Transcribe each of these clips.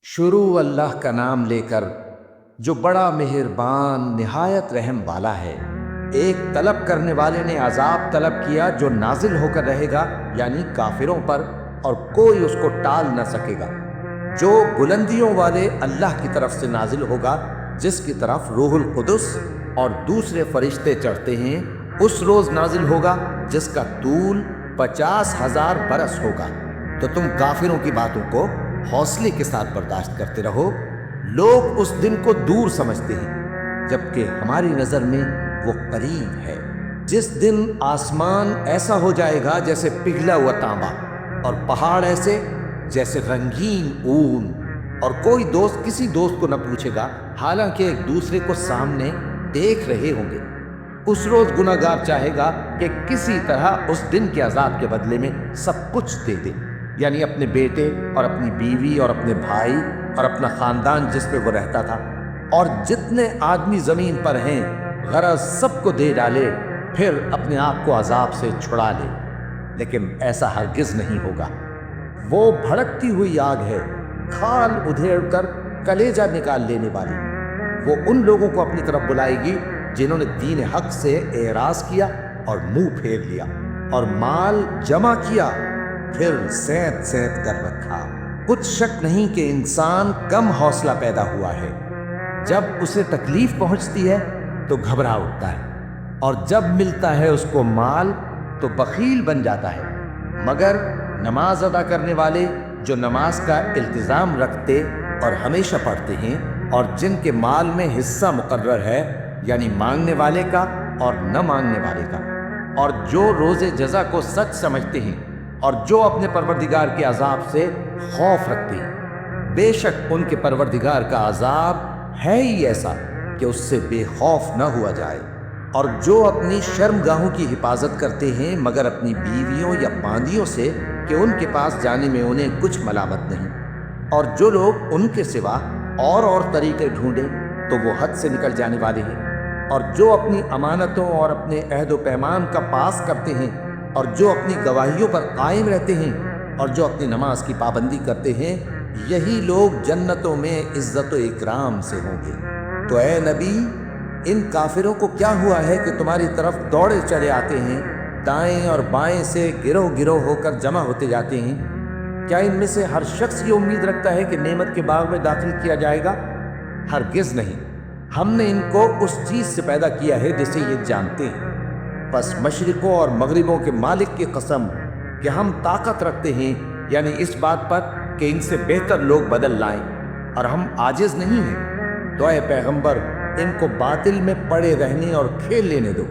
شروع اللہ کا نام لے کر جو بڑا مہربان نہایت رحم والا ہے۔ ایک طلب کرنے والے نے عذاب طلب کیا جو نازل ہو کر رہے گا، یعنی کافروں پر، اور کوئی اس کو ٹال نہ سکے گا۔ جو بلندیوں والے اللہ کی طرف سے نازل ہوگا، جس کی طرف روح القدس اور دوسرے فرشتے چڑھتے ہیں، اس روز نازل ہوگا جس کا طول 50,000 برس ہوگا۔ تو تم کافروں کی باتوں کو حوصلے کے ساتھ برداشت کرتے رہو۔ لوگ اس دن کو دور سمجھتے ہیں، جبکہ ہماری نظر میں وہ قریب ہے۔ جس دن آسمان ایسا ہو جائے گا جیسے پگھلا ہوا تانبا، اور پہاڑ ایسے جیسے رنگین اون، اور کوئی دوست کسی دوست کو نہ پوچھے گا، حالانکہ ایک دوسرے کو سامنے دیکھ رہے ہوں گے۔ اس روز گناہ گار چاہے گا کہ کسی طرح اس دن کے عذاب کے بدلے میں سب کچھ دے دے، یعنی اپنے بیٹے اور اپنی بیوی اور اپنے بھائی اور اپنا خاندان جس پہ وہ رہتا تھا، اور جتنے آدمی زمین پر ہیں، غرض سب کو دے ڈالے، پھر اپنے آپ کو عذاب سے چھڑا لے۔ لیکن ایسا ہرگز نہیں ہوگا۔ وہ بھڑکتی ہوئی آگ ہے، کھال ادھیڑ کر کلیجہ نکال لینے والی۔ وہ ان لوگوں کو اپنی طرف بلائے گی جنہوں نے دین حق سے اعراض کیا اور منہ پھیر لیا، اور مال جمع کیا، پھر سینت سینت کر رکھا۔ کچھ شک نہیں کہ انسان کم حوصلہ پیدا ہوا ہے۔ جب اسے تکلیف پہنچتی ہے تو گھبرا اٹھتا ہے، اور جب ملتا ہے اس کو مال تو بخیل بن جاتا ہے۔ مگر نماز ادا کرنے والے جو نماز کا التزام رکھتے اور ہمیشہ پڑھتے ہیں، اور جن کے مال میں حصہ مقرر ہے، یعنی مانگنے والے کا اور نہ مانگنے والے کا، اور جو روز جزا کو سچ سمجھتے ہیں، اور جو اپنے پروردگار کے عذاب سے خوف رکھتے ہیں، بے شک ان کے پروردگار کا عذاب ہے ہی ایسا کہ اس سے بے خوف نہ ہوا جائے۔ اور جو اپنی شرمگاہوں کی حفاظت کرتے ہیں مگر اپنی بیویوں یا باندیوں سے کہ ان کے پاس جانے میں انہیں کچھ ملامت نہیں، اور جو لوگ ان کے سوا اور طریقے ڈھونڈیں تو وہ حد سے نکل جانے والے ہیں، اور جو اپنی امانتوں اور اپنے عہد و پیمان کا پاس کرتے ہیں، اور جو اپنی گواہیوں پر قائم رہتے ہیں، اور جو اپنی نماز کی پابندی کرتے ہیں، یہی لوگ جنتوں میں عزت و اکرام سے ہوں گے۔ تو اے نبی، ان کافروں کو کیا ہوا ہے کہ تمہاری طرف دوڑے چلے آتے ہیں، دائیں اور بائیں سے گروہ گروہ ہو کر جمع ہوتے جاتے ہیں؟ کیا ان میں سے ہر شخص یہ امید رکھتا ہے کہ نعمت کے باغ میں داخل کیا جائے گا؟ ہرگز نہیں۔ ہم نے ان کو اس چیز سے پیدا کیا ہے جسے یہ جانتے ہیں۔ بس مشرقوں اور مغربوں کے مالک کی قسم کہ ہم طاقت رکھتے ہیں، یعنی اس بات پر کہ ان سے بہتر لوگ بدل لائیں، اور ہم عاجز نہیں ہیں۔ تو اے پیغمبر، ان کو باطل میں پڑے رہنے اور کھیل لینے دو،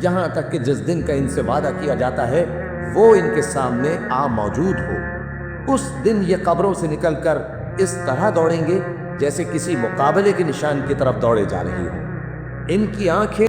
یہاں تک کہ جس دن کا ان سے وعدہ کیا جاتا ہے وہ ان کے سامنے آ موجود ہو۔ اس دن یہ قبروں سے نکل کر اس طرح دوڑیں گے جیسے کسی مقابلے کے نشان کی طرف دوڑے جا رہے ہوں۔ ان کی آنکھیں